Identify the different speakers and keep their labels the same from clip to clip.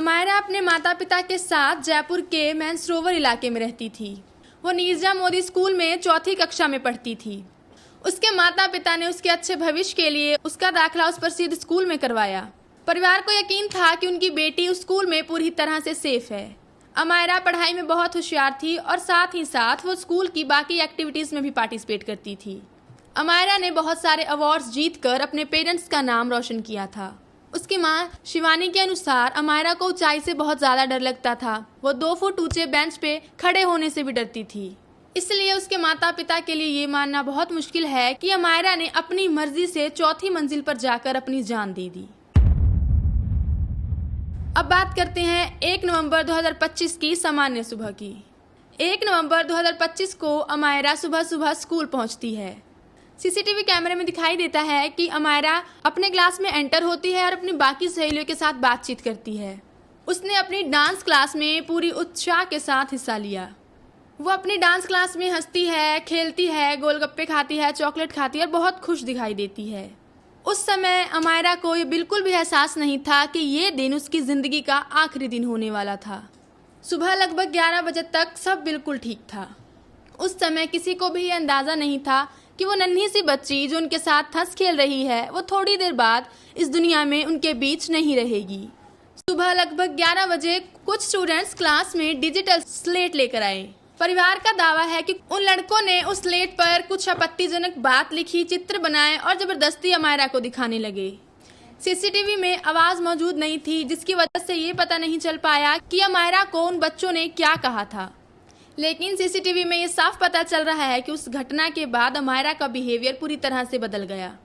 Speaker 1: अमायरा अपने माता पिता के साथ जयपुर के मैनसरोवर इलाके में रहती थी। वो नीरजा मोदी स्कूल में चौथी कक्षा में पढ़ती थी। उसके माता पिता ने उसके अच्छे भविष्य के लिए उसका दाखिला उस प्रसिद्ध स्कूल में करवाया। परिवार को यकीन था कि उनकी बेटी उस स्कूल में पूरी तरह से सेफ है। अमायरा पढ़ाई में बहुत होशियार थी और साथ ही साथ वो स्कूल की बाकी एक्टिविटीज़ में भी पार्टिसिपेट करती थी। अमायरा ने बहुत सारे अवार्ड्स जीतकर अपने पेरेंट्स का नाम रोशन किया था। उसकी मां शिवानी के अनुसार अमायरा को ऊंचाई से बहुत ज़्यादा डर लगता था। वो 2 फुट ऊंचे बेंच पे खड़े होने से भी डरती थी। इसलिए उसके माता पिता के लिए ये मानना बहुत मुश्किल है कि अमायरा ने अपनी मर्जी से चौथी मंजिल पर जाकर अपनी जान दे दी। अब बात करते हैं 1 नवंबर 2025 की सामान्य सुबह की। 1 नवंबर 2025 को अमायरा सुबह सुबह स्कूल पहुंचती है। सीसीटीवी कैमरे में दिखाई देता है कि अमायरा अपने क्लास में एंटर होती है और अपनी बाकी सहेलियों के साथ बातचीत करती है। उसने अपनी डांस क्लास में पूरी उत्साह के साथ हिस्सा लिया। वो अपनी डांस क्लास में हंसती है, खेलती है, गोलगप्पे खाती है, चॉकलेट खाती है और बहुत खुश दिखाई देती है। उस समय अमायरा को ये बिल्कुल भी एहसास नहीं था कि ये दिन उसकी ज़िंदगी का आखिरी दिन होने वाला था। सुबह लगभग 11 बजे तक सब बिल्कुल ठीक था। उस समय किसी को भी ये अंदाज़ा नहीं था कि वो नन्ही सी बच्ची जो उनके साथ हंस खेल रही है वो थोड़ी देर बाद इस दुनिया में उनके बीच नहीं रहेगी। सुबह लगभग 11 बजे कुछ स्टूडेंट्स क्लास में डिजिटल स्लेट लेकर आए। परिवार का दावा है कि उन लड़कों ने उस स्लेट पर कुछ आपत्तिजनक बात लिखी, चित्र बनाए और जबरदस्ती अमायरा को दिखाने लगे। सीसीटीवी में आवाज़ मौजूद नहीं थी, जिसकी वजह से ये पता नहीं चल पाया कि अमायरा को उन बच्चों ने क्या कहा था। लेकिन सीसीटीवी में ये साफ पता चल रहा है कि उस घटना के बाद अमायरा का बिहेवियर पूरी तरह से बदल गया।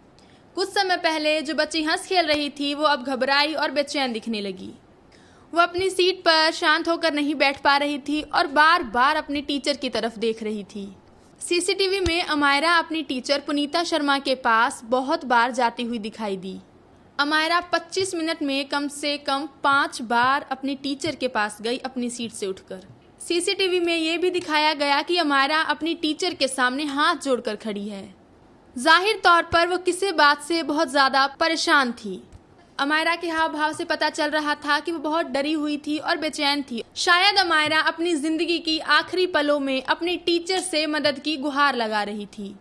Speaker 1: कुछ समय पहले जो बच्ची हंस खेल रही थी वो अब घबराई और बेचैन दिखने लगी। वो अपनी सीट पर शांत होकर नहीं बैठ पा रही थी और बार बार अपने टीचर की तरफ देख रही थी। सीसीटीवी में अमायरा अपनी टीचर पुनीता शर्मा के पास बहुत बार जाती हुई दिखाई दी। अमायरा 25 मिनट में कम से कम 5 बार अपनी टीचर के पास गई अपनी सीट से उठकर। सीसीटीवी में ये भी दिखाया गया कि अमायरा अपनी टीचर के सामने हाथ जोड़कर खड़ी है। जाहिर तौर पर वो किसी बात से बहुत ज़्यादा परेशान थी। अमायरा के हाव भाव से पता चल रहा था कि वो बहुत डरी हुई थी और बेचैन थी। शायद अमायरा अपनी ज़िंदगी की आखिरी पलों में अपनी टीचर से मदद की गुहार लगा रही थी।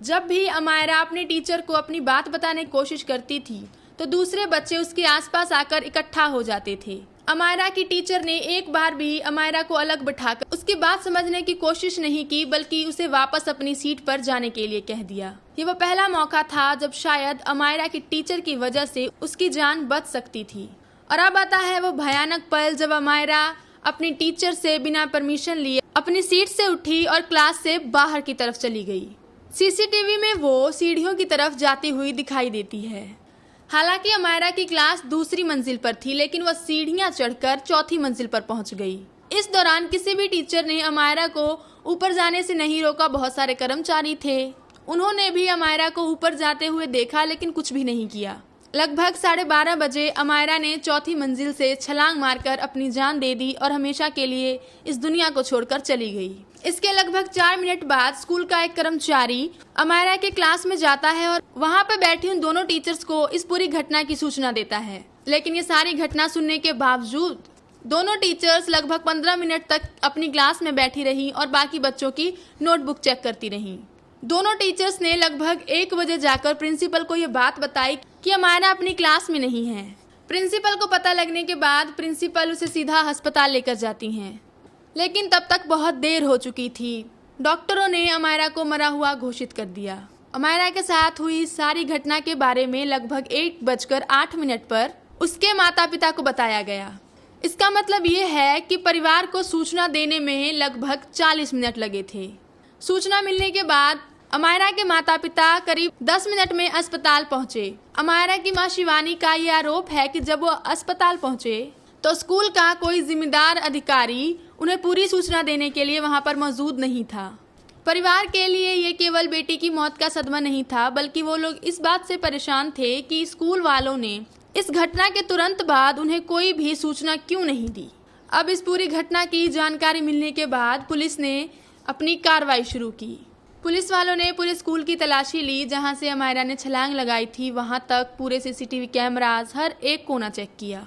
Speaker 1: जब भी अमायरा अपने टीचर को अपनी बात बताने की कोशिश करती थी तो दूसरे बच्चे उसके आसपास आकर इकट्ठा हो जाते थे। अमायरा की टीचर ने एक बार भी अमायरा को अलग बिठाकर उसकी बात समझने की कोशिश नहीं की, बल्कि उसे वापस अपनी सीट पर जाने के लिए कह दिया। ये वो पहला मौका था जब शायद अमायरा की टीचर की वजह से उसकी जान बच सकती थी। और अब आता है वो भयानक पल जब अमायरा अपनी टीचर से बिना परमिशन लिए अपनी सीट से उठी और क्लास से बाहर की तरफ चली गई। सीसीटीवी में वो सीढ़ियों की तरफ जाती हुई दिखाई देती है। हालांकि अमायरा की क्लास दूसरी मंजिल पर थी, लेकिन वह सीढ़ियां चढ़कर चौथी मंजिल पर पहुंच गई। इस दौरान किसी भी टीचर ने अमायरा को ऊपर जाने से नहीं रोका। बहुत सारे कर्मचारी थे, उन्होंने भी अमायरा को ऊपर जाते हुए देखा, लेकिन कुछ भी नहीं किया। लगभग 12:30 बजे अमायरा ने चौथी मंजिल से छलांग मारकर अपनी जान दे दी और हमेशा के लिए इस दुनिया को छोड़कर चली गई। इसके लगभग 4 मिनट बाद स्कूल का एक कर्मचारी अमायरा के क्लास में जाता है और वहां पर बैठी उन दोनों टीचर्स को इस पूरी घटना की सूचना देता है। लेकिन ये सारी घटना सुनने के बावजूद दोनों टीचर्स लगभग 15 मिनट तक अपनी क्लास में बैठी रहीं और बाकी बच्चों की नोटबुक चेक करती रहीं। दोनों टीचर्स ने लगभग 1 बजे जाकर प्रिंसिपल को ये बात बताई कि अमायरा अपनी क्लास में नहीं है। प्रिंसिपल को पता लगने के बाद प्रिंसिपल उसे सीधा अस्पताल लेकर जाती हैं, लेकिन तब तक बहुत देर हो चुकी थी। डॉक्टरों ने अमायरा को मरा हुआ घोषित कर दिया। अमायरा के साथ हुई सारी घटना के बारे में लगभग 1:08 पर उसके माता पिता को बताया गया। इसका मतलब ये है कि परिवार को सूचना देने में लगभग 40 मिनट लगे थे। सूचना मिलने के बाद अमायरा के माता पिता करीब 10 मिनट में अस्पताल पहुंचे। अमायरा की मां शिवानी का ये आरोप है कि जब वो अस्पताल पहुंचे तो स्कूल का कोई जिम्मेदार अधिकारी उन्हें पूरी सूचना देने के लिए वहां पर मौजूद नहीं था। परिवार के लिए ये केवल बेटी की मौत का सदमा नहीं था, बल्कि वो लोग इस बात से परेशान थे कि स्कूल वालों ने इस घटना के तुरंत बाद उन्हें कोई भी सूचना क्यों नहीं दी। अब इस पूरी घटना की जानकारी मिलने के बाद पुलिस ने अपनी कार्रवाई शुरू की। पुलिस वालों ने पूरे स्कूल की तलाशी ली, जहां से अमायरा ने छलांग लगाई थी वहां तक पूरे सीसीटीवी कैमरास हर एक कोना चेक किया।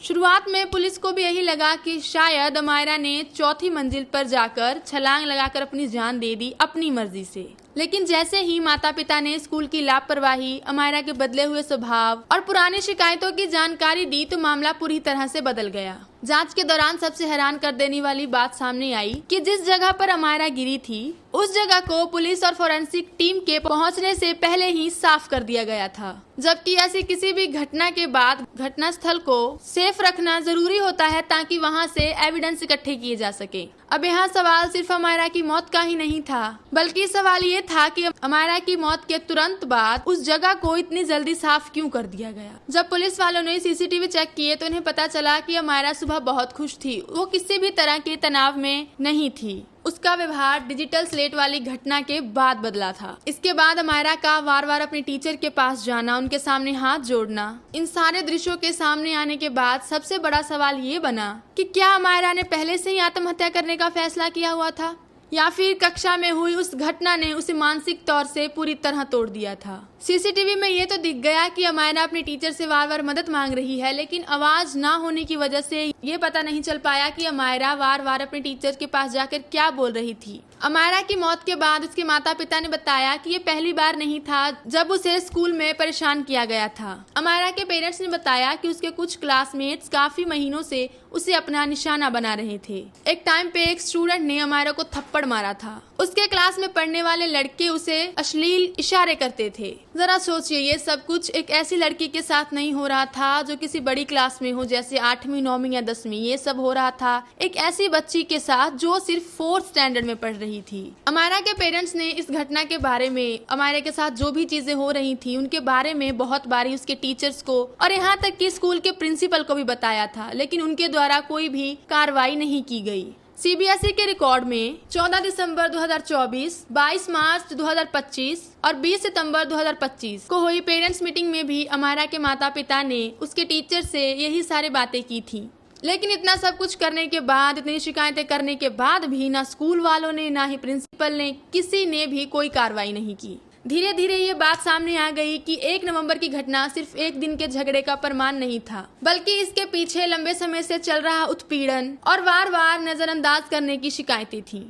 Speaker 1: शुरुआत में पुलिस को भी यही लगा कि शायद अमायरा ने चौथी मंजिल पर जाकर छलांग लगाकर अपनी जान दे दी अपनी मर्जी से। लेकिन जैसे ही माता पिता ने स्कूल की लापरवाही, अमायरा के बदले हुए स्वभाव और पुरानी शिकायतों की जानकारी दी तो मामला पूरी तरह से बदल गया। जांच के दौरान सबसे हैरान कर देने वाली बात सामने आई कि जिस जगह पर अमायरा गिरी थी उस जगह को पुलिस और फोरेंसिक टीम के पहुंचने से पहले ही साफ कर दिया गया था, जबकि ऐसी किसी भी घटना के बाद घटनास्थल को सेफ रखना जरूरी होता है ताकि वहां से एविडेंस इकट्ठे किए जा सके। अब यहाँ सवाल सिर्फ अमायरा की मौत का ही नहीं था, बल्कि सवाल ये था कि अमायरा की मौत के तुरंत बाद उस जगह को इतनी जल्दी साफ क्यों कर दिया गया। जब पुलिस वालों ने सीसीटीवी चेक किए तो उन्हें पता चला कि अमायरा सुबह बहुत खुश थी, वो किसी भी तरह के तनाव में नहीं थी। उसका व्यवहार डिजिटल स्लेट वाली घटना के बाद बदला था। इसके बाद अमायरा का बार बार अपने टीचर के पास जाना, उनके सामने हाथ जोड़ना, इन सारे दृश्यों के सामने आने के बाद सबसे बड़ा सवाल ये बना कि क्या अमायरा ने पहले से ही आत्महत्या करने का फैसला किया हुआ था या फिर कक्षा में हुई उस घटना ने उसे मानसिक तौर से पूरी तरह तोड़ दिया था। सीसीटीवी में ये तो दिख गया कि अमायरा अपने टीचर से बार बार मदद मांग रही है, लेकिन आवाज ना होने की वजह से ये पता नहीं चल पाया कि अमायरा बार बार अपने टीचर के पास जाकर क्या बोल रही थी। अमायरा की मौत के बाद उसके माता पिता ने बताया कि ये पहली बार नहीं था जब उसे स्कूल में परेशान किया गया था। अमायरा के पेरेंट्स ने बताया कि उसके कुछ क्लासमेट्स काफी महीनों से उसे अपना निशाना बना रहे थे। एक टाइम पे एक स्टूडेंट ने अमायरा को थप्पड़ मारा था। उसके क्लास में पढ़ने वाले लड़के उसे अश्लील इशारे करते थे। जरा सोचिए, ये सब कुछ एक ऐसी लड़की के साथ नहीं हो रहा था जो किसी बड़ी क्लास में हो, जैसे 8वीं 9वीं या 10वीं। ये सब हो रहा था एक ऐसी बच्ची के साथ जो सिर्फ 4th स्टैंडर्ड में पढ़ रही थी। अमायरा के पेरेंट्स ने इस घटना के बारे में, अमायरा के साथ जो भी चीजें हो रही थी उनके बारे में बहुत बारी उसके टीचर्स को और यहाँ तक कि स्कूल के प्रिंसिपल को भी बताया था, लेकिन उनके द्वारा कोई भी कार्रवाई नहीं की गई। सीबीएसई के रिकॉर्ड में 14 दिसंबर 2024, 22 मार्च 2025 और 20 सितंबर 2025 को हुई पेरेंट्स मीटिंग में भी अमायरा के माता पिता ने उसके टीचर से यही सारी बातें की थी। लेकिन इतना सब कुछ करने के बाद, इतनी शिकायतें करने के बाद भी ना स्कूल वालों ने, ना ही प्रिंसिपल ने, किसी ने भी कोई कार्रवाई नहीं की। धीरे धीरे ये बात सामने आ गई कि 1 नवंबर की घटना सिर्फ एक दिन के झगड़े का प्रमाण नहीं था, बल्कि इसके पीछे लंबे समय से चल रहा उत्पीड़न और बार बार नजरअंदाज करने की शिकायतें थीं।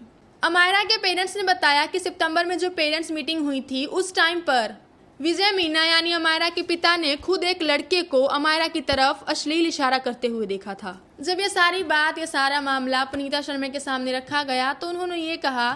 Speaker 1: अमायरा के पेरेंट्स ने बताया कि सितंबर में जो पेरेंट्स मीटिंग हुई थी उस टाइम पर विजय मीना यानी अमायरा के पिता ने खुद एक लड़के को अमायरा की तरफ अश्लील इशारा करते हुए देखा था। जब ये सारी बात, ये सारा मामला पुनीता शर्मा के सामने रखा गया तो उन्होंने ये कहा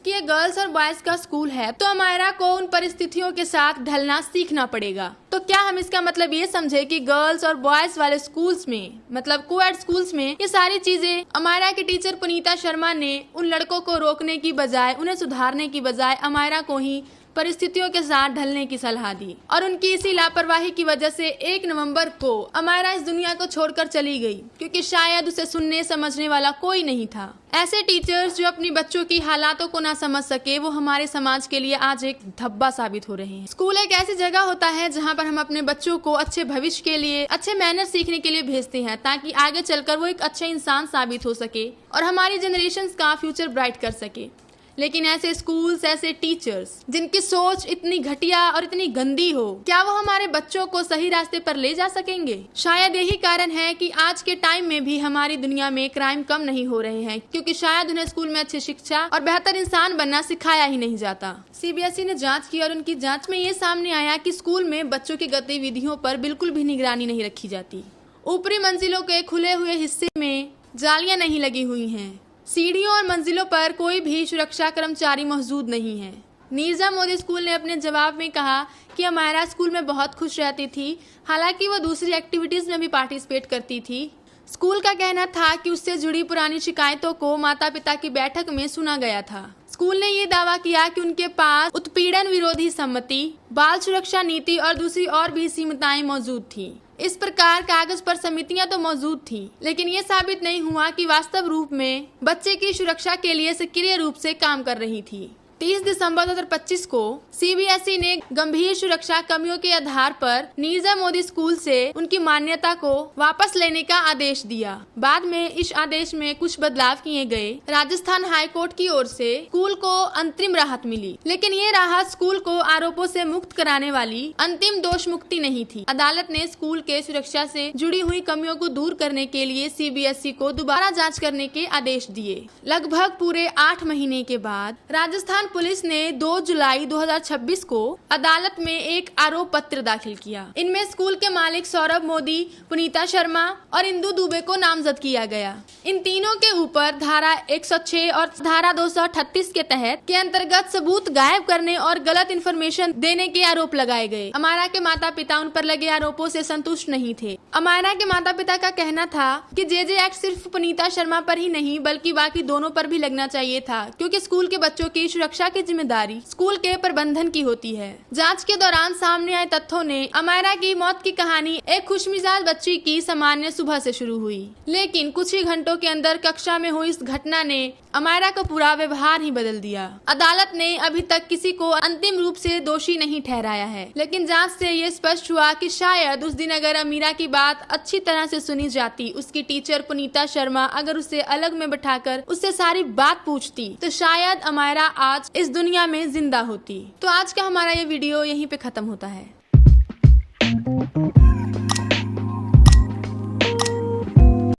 Speaker 1: कि ये गर्ल्स और बॉयज का स्कूल है तो अमायरा को उन परिस्थितियों के साथ ढलना सीखना पड़ेगा। तो क्या हम इसका मतलब ये समझे कि गर्ल्स और बॉयज वाले स्कूल्स में, मतलब कोएड स्कूल्स में, ये सारी चीजें अमायरा के टीचर पुनीता शर्मा ने उन लड़कों को रोकने की बजाय, उन्हें सुधारने की बजाय अमायरा को ही परिस्थितियों के साथ ढलने की सलाह दी और उनकी इसी लापरवाही की वजह से 1 नवंबर को अमायरा इस दुनिया को छोड़कर चली गई, क्योंकि शायद उसे सुनने समझने वाला कोई नहीं था। ऐसे टीचर्स जो अपनी बच्चों की हालातों को ना समझ सके, वो हमारे समाज के लिए आज एक धब्बा साबित हो रहे हैं। स्कूल एक ऐसी जगह होता है जहाँ पर हम अपने बच्चों को अच्छे भविष्य के लिए, अच्छे मैनर सीखने के लिए भेजते हैं, ताकि आगे चलकर वो एक अच्छे इंसान साबित हो सके और हमारी जनरेशन का फ्यूचर ब्राइट कर सके। लेकिन ऐसे स्कूल्स, ऐसे टीचर्स जिनकी सोच इतनी घटिया और इतनी गंदी हो, क्या वो हमारे बच्चों को सही रास्ते पर ले जा सकेंगे? शायद यही कारण है कि आज के टाइम में भी हमारी दुनिया में क्राइम कम नहीं हो रहे हैं, क्योंकि शायद उन्हें स्कूल में अच्छी शिक्षा और बेहतर इंसान बनना सिखाया ही नहीं जाता। सीबीएसई ने जांच की और उनकी जांच में ये सामने आया कि स्कूल में बच्चों की गतिविधियों पर बिल्कुल भी निगरानी नहीं रखी जाती। ऊपरी मंजिलों के खुले हुए हिस्से में जालियां नहीं लगी हुई हैं। सीढ़ियों और मंजिलों पर कोई भी सुरक्षा कर्मचारी मौजूद नहीं है। नीरजा मोदी स्कूल ने अपने जवाब में कहा कि अमायरा स्कूल में बहुत खुश रहती थी, हालांकि वो दूसरी एक्टिविटीज में भी पार्टिसिपेट करती थी। स्कूल का कहना था कि उससे जुड़ी पुरानी शिकायतों को माता पिता की बैठक में सुना गया था। स्कूल ने ये दावा किया कि उनके पास उत्पीड़न विरोधी सम्मति, बाल सुरक्षा नीति और दूसरी और भी सीमिताएं मौजूद थी। इस प्रकार कागज पर समितियां तो मौजूद थी, लेकिन ये साबित नहीं हुआ कि वास्तव रूप में बच्चे की सुरक्षा के लिए सक्रिय रूप से काम कर रही थी। 30 दिसंबर 2025 को सीबीएसई ने गंभीर सुरक्षा कमियों के आधार पर नीरजा मोदी स्कूल से उनकी मान्यता को वापस लेने का आदेश दिया। बाद में इस आदेश में कुछ बदलाव किए गए। राजस्थान हाई कोर्ट की ओर से स्कूल को अंतरिम राहत मिली, लेकिन ये राहत स्कूल को आरोपों से मुक्त कराने वाली अंतिम दोष मुक्ति नहीं थी। अदालत ने स्कूल के सुरक्षा से जुड़ी हुई कमियों को दूर करने के लिए सीबीएसई को दोबारा जांच करने के आदेश दिए। लगभग पूरे 8 महीने के बाद राजस्थान पुलिस ने 2 जुलाई 2026 को अदालत में एक आरोप पत्र दाखिल किया। इनमें स्कूल के मालिक सौरभ मोदी, पुनीता शर्मा और इंदु दुबे को नामजद किया गया। इन तीनों के ऊपर धारा 106 और धारा 238 के तहत के अंतर्गत सबूत गायब करने और गलत इन्फॉर्मेशन देने के आरोप लगाए गए। अमायरा के माता पिता उन पर लगे आरोपों से संतुष्ट नहीं थे। अमायरा के माता पिता का कहना था कि जेजे एक्ट सिर्फ पुनीता शर्मा पर ही नहीं बल्कि बाकी दोनों पर भी लगना चाहिए था, क्योंकि स्कूल के बच्चों की सुरक्षा की जिम्मेदारी स्कूल के प्रबंधन की होती है। जांच के दौरान सामने आए तथ्यों ने अमायरा की मौत की कहानी एक खुशमिजाज बच्ची की सामान्य सुबह से शुरू हुई, लेकिन कुछ ही घंटों के अंदर कक्षा में हुई इस घटना ने अमायरा का पूरा व्यवहार ही बदल दिया। अदालत ने अभी तक किसी को अंतिम रूप से दोषी नहीं ठहराया है, लेकिन जांच से ये स्पष्ट हुआ कि शायद उस दिन अगर अमीरा की बात अच्छी तरह से सुनी जाती, उसकी टीचर पुनीता शर्मा अगर उसे अलग में बैठाकर उससे सारी बात पूछती, तो शायद अमायरा आज इस दुनिया में जिंदा होती। तो आज का हमारा ये वीडियो यहीं पे खत्म होता है।